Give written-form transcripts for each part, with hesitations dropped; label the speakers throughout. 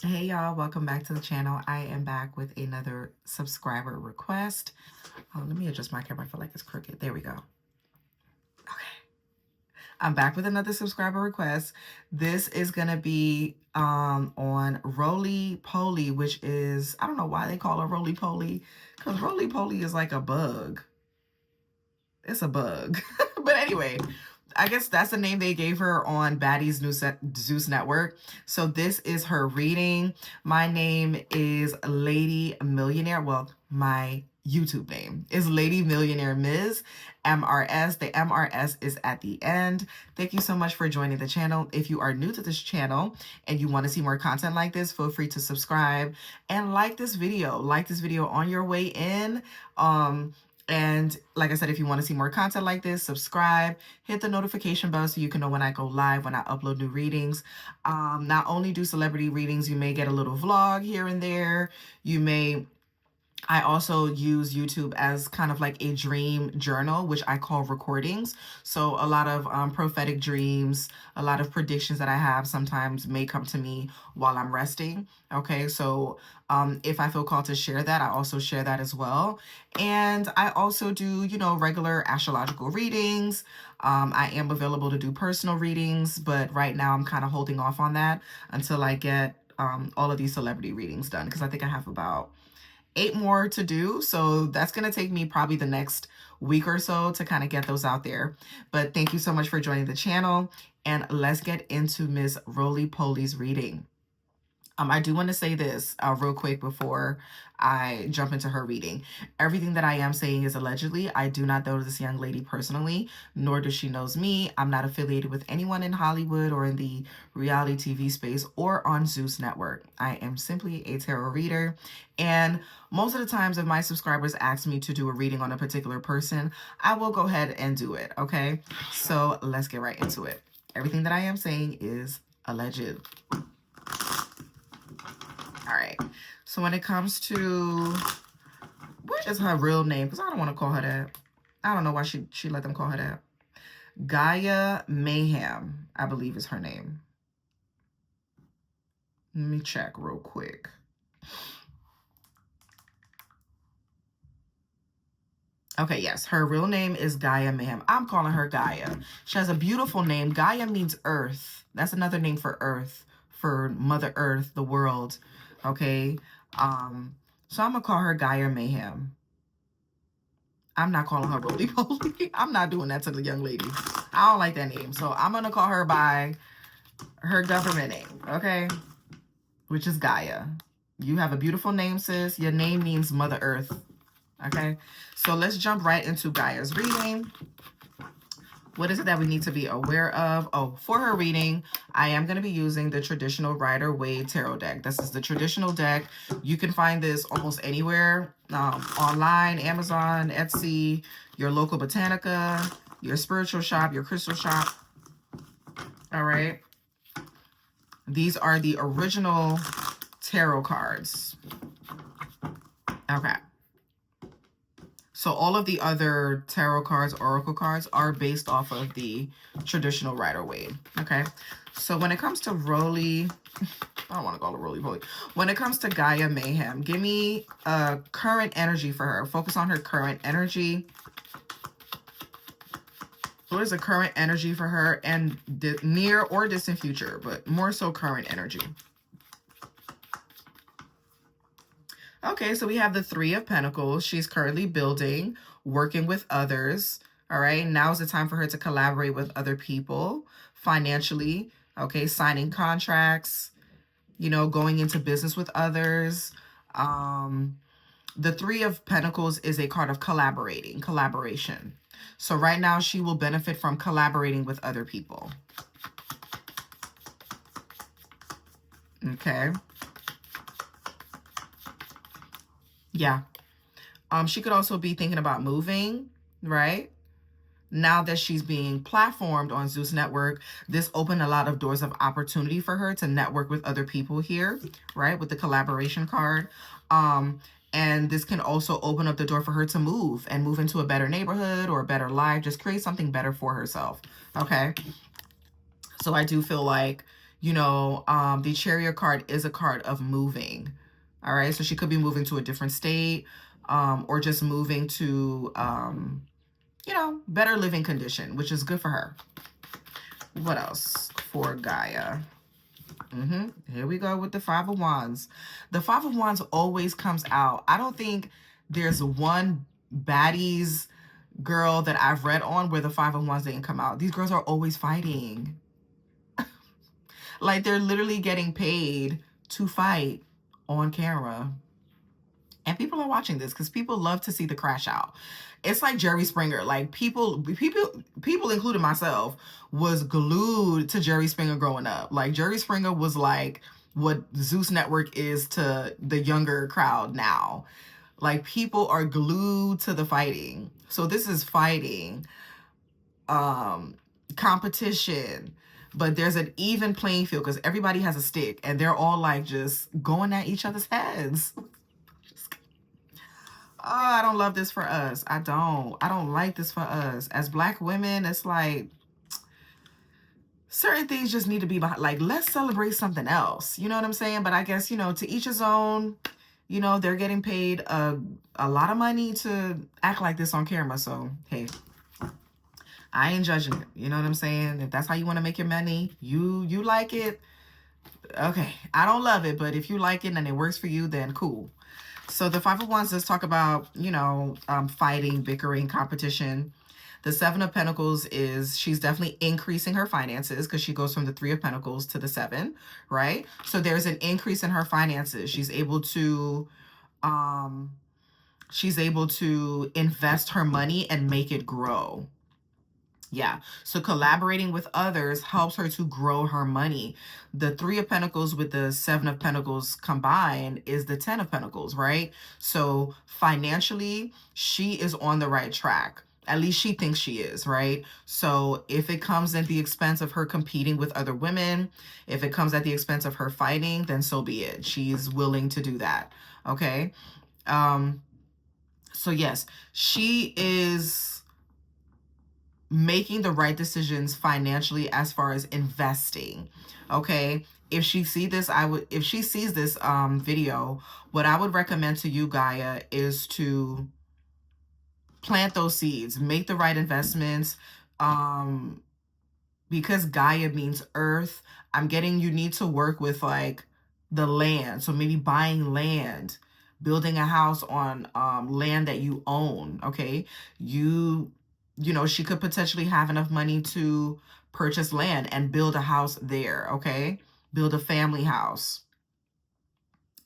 Speaker 1: Hey y'all, welcome back to the channel. I am back with another subscriber request. Let me adjust my camera. I feel like it's crooked. There we go. Okay. I'm back with another subscriber request. This is going to be on Rollie Pollie, which is, I don't know why they call her Rollie Pollie, because Rollie Pollie is like a bug. It's a bug. But anyway, I guess that's the name they gave her on Baddies Zeus Network. So this is her reading. My name is Lady Millionaire. Well, my YouTube name is Lady Millionaire Ms. MRS. The MRS is at the end. Thank you so much for joining the channel. If you are new to this channel and you want to see more content like this, feel free to subscribe and like this video. Like this video on your way in. And like I said, if you want to see more content like this, subscribe, hit the notification bell so you can know when I go live, when I upload new readings. Not only do celebrity readings, you may get a little vlog here and there. I also use YouTube as kind of like a dream journal, which I call recordings. So a lot of prophetic dreams, a lot of predictions that I have sometimes may come to me while I'm resting. Okay, so if I feel called to share that, I also share that as well. And I also do, regular astrological readings. I am available to do personal readings, but right now I'm kind of holding off on that until I get all of these celebrity readings done, because I think I have about 8 more to do. So that's going to take me probably the next week or so to kind of get those out there. But thank you so much for joining the channel. And let's get into Miss Rollie Pollie's reading. I do want to say this real quick before I jump into her reading. Everything that I am saying is allegedly. I do not know this young lady personally, nor does she knows me. I'm not affiliated with anyone in Hollywood or in the reality TV space or on Zeus Network. I am simply a tarot reader. And most of the times if my subscribers ask me to do a reading on a particular person, I will go ahead and do it, okay? So let's get right into it. Everything that I am saying is alleged. All right. So when it comes to, what is her real name? Because I don't want to call her that. I don't know why she let them call her that. Gaia Mayham, I believe is her name. Let me check real quick. Okay, yes, her real name is Gaia Mayham. I'm calling her Gaia. She has a beautiful name. Gaia means earth. That's another name for earth, for Mother Earth, the world. Okay, so I'm gonna call her Gaia Mayhem. I'm not calling her Rollie Pollie. I'm not doing that to the young lady. I don't like that name. So I'm gonna call her by her government name, okay? Which is Gaia. You have a beautiful name, sis. Your name means Mother Earth, okay? So let's jump right into Gaia's reading. What is it that we need to be aware of? Oh, for her reading, I am going to be using the traditional Rider-Waite tarot deck. This is the traditional deck. You can find this almost anywhere, online, Amazon, Etsy, your local Botanica, your spiritual shop, your crystal shop. All right. These are the original tarot cards. Okay. So all of the other tarot cards, oracle cards, are based off of the traditional Rider-Waite. Okay. So when it comes to Rollie, I don't want to call her Rollie Pollie. When it comes to Gaia Mayhem, give me a current energy for her. Focus on her current energy. What is the current energy for her, and near or distant future, but more so current energy? Okay, so we have the Three of Pentacles. She's currently building, working with others. All right, now's the time for her to collaborate with other people financially. Okay, signing contracts, going into business with others. The Three of Pentacles is a card of collaboration. So right now she will benefit from collaborating with other people. Okay. Yeah. She could also be thinking about moving, right? Now that she's being platformed on Zeus Network, this opened a lot of doors of opportunity for her to network with other people here, right? With the collaboration card. And this can also open up the door for her to move into a better neighborhood or a better life, just create something better for herself, okay? So I do feel like, the Chariot card is a card of moving. All right. So she could be moving to a different state, or just moving to, better living condition, which is good for her. What else for Gaia? Here we go with the Five of Wands. The Five of Wands always comes out. I don't think there's one Baddies girl that I've read on where the Five of Wands didn't come out. These girls are always fighting. Like, they're literally getting paid to fight on camera. And people are watching this because people love to see the crash out. It's like Jerry Springer. Like, people, including myself, was glued to Jerry Springer growing up. Like, Jerry Springer was like what Zeus Network is to the younger crowd now. Like, people are glued to the fighting. So this is fighting, competition, but there's an even playing field because everybody has a stick and they're all like just going at each other's heads. Oh, I don't love this for us. I don't like this for us. As Black women, it's like certain things just need to be behind. Like, let's celebrate something else. You know what I'm saying? But I guess, to each his own. They're getting paid a lot of money to act like this on camera. So, hey, I ain't judging it. You know what I'm saying? If that's how you want to make your money, you like it. Okay. I don't love it, but if you like it and it works for you, then cool. So the Five of Wands does talk about, fighting, bickering, competition. The Seven of Pentacles is she's definitely increasing her finances because she goes from the Three of Pentacles to the Seven, right? So there's an increase in her finances. She's able to invest her money and make it grow. Yeah. So collaborating with others helps her to grow her money. The Three of Pentacles with the Seven of Pentacles combined is the Ten of Pentacles, right? So financially, she is on the right track. At least she thinks she is, right? So if it comes at the expense of her competing with other women, if it comes at the expense of her fighting, then so be it. She's willing to do that. Okay. So yes, she is making the right decisions financially as far as investing. Okay. If she sees this video, what I would recommend to you, Gaia, is to plant those seeds, make the right investments. Because Gaia means earth, I'm getting you need to work with like the land. So maybe buying land, building a house on land that you own. Okay. She could potentially have enough money to purchase land and build a house there, okay? Build a family house.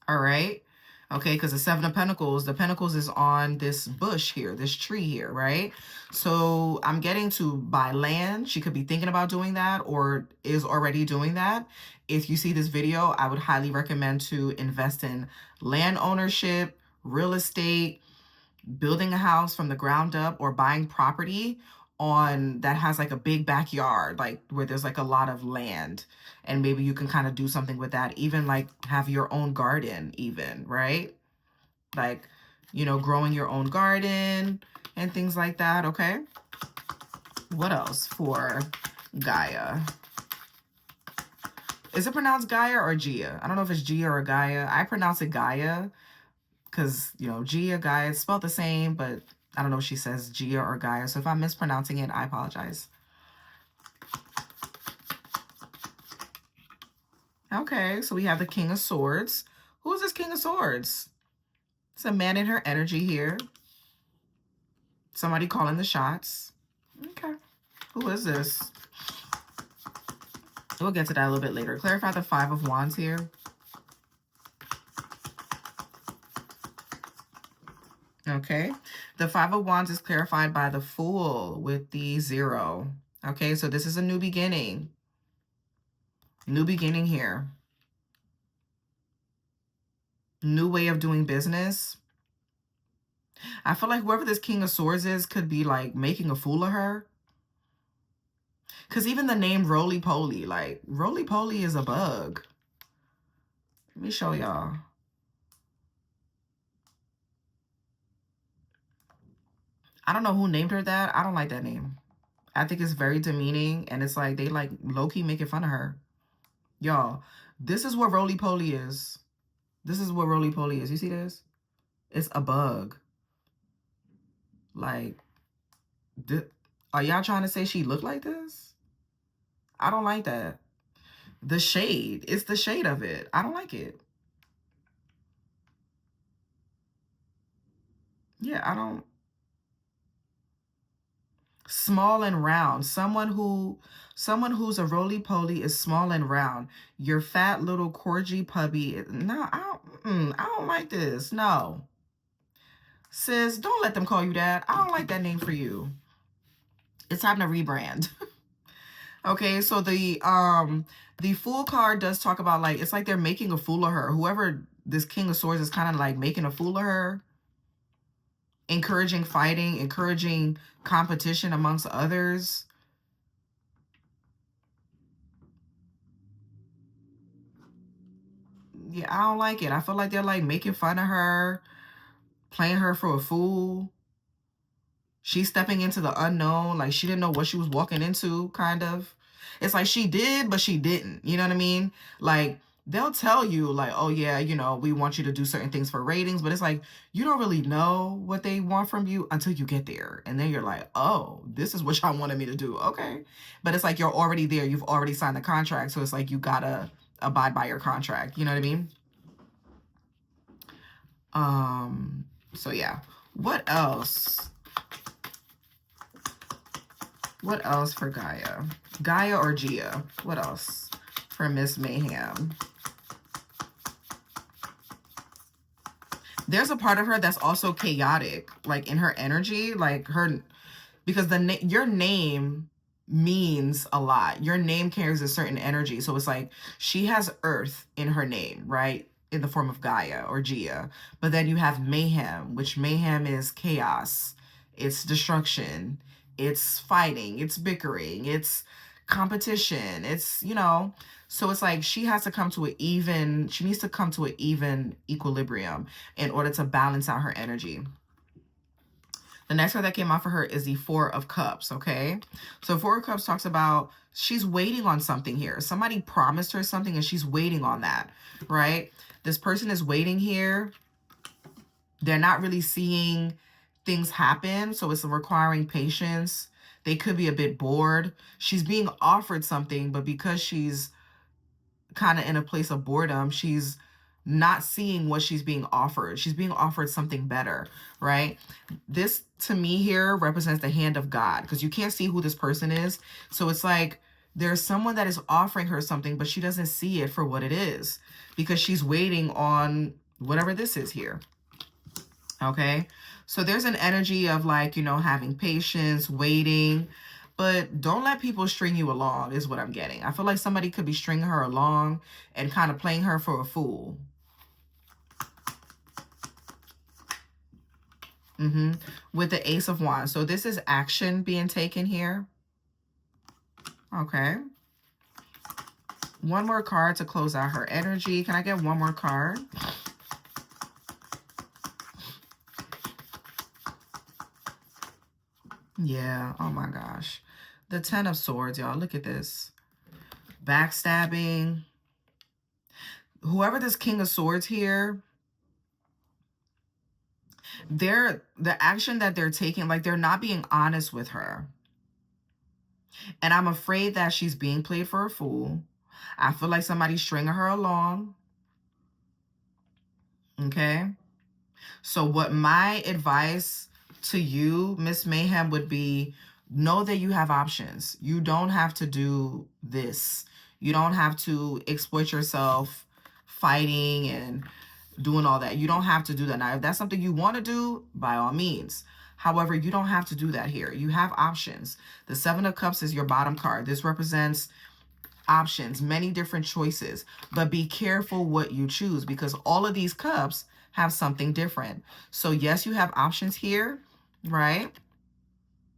Speaker 1: All right? Okay, because the Seven of Pentacles, the Pentacles is on this bush here, this tree here, right? So I'm getting to buy land. She could be thinking about doing that or is already doing that. If you see this video, I would highly recommend to invest in land ownership, real estate, building a house from the ground up, or buying property on that has like a big backyard, like where there's like a lot of land, and maybe you can kind of do something with that, even like have your own garden even, right? Like, growing your own garden and things like that. Okay. What else for Gaia? Is it pronounced Gaia or Gia? I don't know if it's Gia or Gaia. I pronounce it Gaia because, Gia, Gaia, it's spelled the same, but I don't know if she says Gia or Gaia. So if I'm mispronouncing it, I apologize. Okay, so we have the King of Swords. Who is this King of Swords? It's a man in her energy here. Somebody calling the shots. Okay, who is this? We'll get to that a little bit later. Clarify the Five of Wands here. Okay, the Five of Wands is clarified by the Fool with the 0. Okay, so this is a new beginning. New beginning here. New way of doing business. I feel like whoever this King of Swords is could be like making a fool of her. Because even the name Rollie Pollie, like Rollie Pollie is a bug. Let me show y'all. I don't know who named her that. I don't like that name. I think it's very demeaning, and it's like they like low-key making fun of her. Y'all, this is what Rollie Pollie is. This is what Rollie Pollie is. You see this? It's a bug. Like, are y'all trying to say she looked like this? I don't like that. The shade. It's the shade of it. I don't like it. Yeah, I don't. Small and round. Someone who's a roly-poly is small and round. Your fat little corgi puppy. No, I don't like this. No. Sis, don't let them call you that. I don't like that name for you. It's time to rebrand. Okay, so the Fool card does talk about, like, it's like they're making a fool of her. Whoever this King of Swords is kind of like making a fool of her, encouraging fighting, encouraging competition amongst others. Yeah, I don't like it. I feel like they're like making fun of her, playing her for a fool. She's stepping into the unknown. Like, she didn't know what she was walking into, kind of. It's like she did, but she didn't. You know what I mean? Like, they'll tell you, like, oh, yeah, you know, we want you to do certain things for ratings. But it's like, you don't really know what they want from you until you get there. And then you're like, oh, this is what y'all wanted me to do. Okay. But it's like you're already there. You've already signed the contract. So it's like you got to abide by your contract. You know what I mean? So yeah. What else? What else for Gaia? Gaia or Gia? What else for Miss Mayham? There's a part of her that's also chaotic, like in her energy, like her, because your name means a lot. Your name carries a certain energy. So it's like she has earth in her name, right? In the form of Gaia or Gia. But then you have Mayhem, which Mayhem is chaos. It's destruction. It's fighting. It's bickering. It's competition. It's, you know, so it's like she needs to come to an even equilibrium in order to balance out her energy. The next card that came out for her is the Four of Cups, okay? So Four of Cups talks about she's waiting on something here. Somebody promised her something and she's waiting on that, right? This person is waiting here. They're not really seeing things happen, so it's requiring patience. They could be a bit bored. She's being offered something, but because she's kind of in a place of boredom, she's not seeing what she's being offered. She's being offered something better, right? This to me here represents the hand of God, because you can't see who this person is. So it's like there's someone that is offering her something, but she doesn't see it for what it is because she's waiting on whatever this is here. Okay, so there's an energy of, like, you know, having patience, waiting, but don't let people string you along is what I'm getting. I feel like somebody could be stringing her along and kind of playing her for a fool. With the Ace of Wands. So this is action being taken here. Okay. One more card to close out her energy. Can I get one more card? Yeah. Oh my gosh. The Ten of Swords, y'all. Look at this. Backstabbing. Whoever this King of Swords here, the action that they're taking, like, they're not being honest with her. And I'm afraid that she's being played for a fool. I feel like somebody's stringing her along. Okay. So what my advice to you, Miss Mayhem, would be, know that you have options. You don't have to do this. You don't have to exploit yourself fighting and doing all that. You don't have to do that. Now, if that's something you want to do, by all means. However, you don't have to do that here. You have options. The Seven of Cups is your bottom card. This represents options, many different choices, but be careful what you choose because all of these cups have something different. So yes, you have options here, right?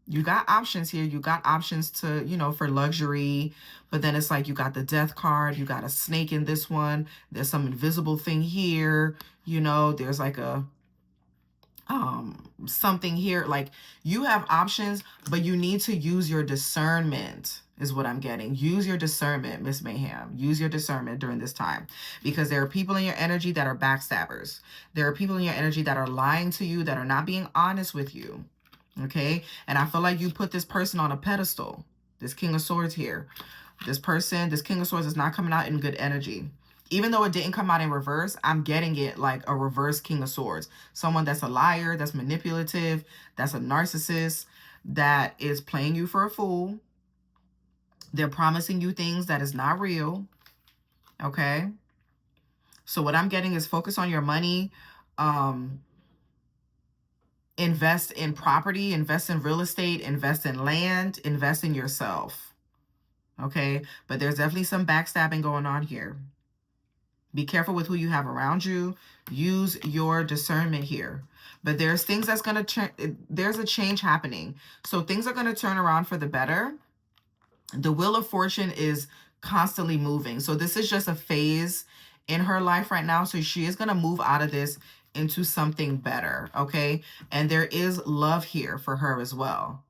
Speaker 1: You got options here. You got options to, you know, for luxury, but then it's like you got the Death card. You got a snake in this one. There's some invisible thing here. You know, there's like a something here. Like, you have options, but you need to use your discernment is what I'm getting. Use your discernment, Miss Mayham. Use your discernment during this time, because there are people in your energy that are backstabbers. There are people in your energy that are lying to you, that are not being honest with you. Okay? And I feel like you put this person on a pedestal. This King of Swords here. This person, this King of Swords is not coming out in good energy. Even though it didn't come out in reverse, I'm getting it like a reverse King of Swords. Someone that's a liar, that's manipulative, that's a narcissist, that is playing you for a fool. They're promising you things that is not real. Okay? So what I'm getting is focus on your money. Invest in property, invest in real estate, invest in land, invest in yourself. Okay? But there's definitely some backstabbing going on here. Be careful with who you have around you. Use your discernment here. But there's things that's going to there's a change happening. So things are going to turn around for the better. The Wheel of Fortune is constantly moving. So this is just a phase in her life right now. So she is going to move out of this into something better. Okay. And there is love here for her as well.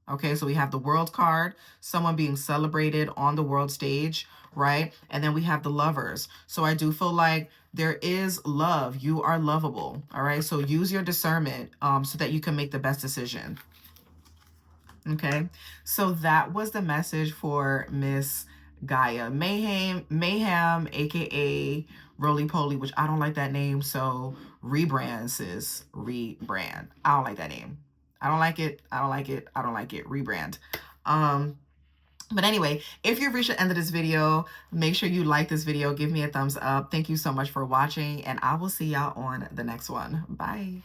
Speaker 1: Okay. So we have the World card, someone being celebrated on the world stage, right? And then we have the Lovers. So I do feel like there is love. You are lovable. All right. So use your discernment so that you can make the best decision. Okay, so that was the message for Miss Gaia Mayham, aka Rollie Pollie, which I don't like that name. So rebrand, sis, rebrand. I don't like that name. I don't like it. I don't like it. I don't like it. Rebrand. But anyway, if you've reached the end of this video, make sure you like this video. Give me a thumbs up. Thank you so much for watching, and I will see y'all on the next one. Bye.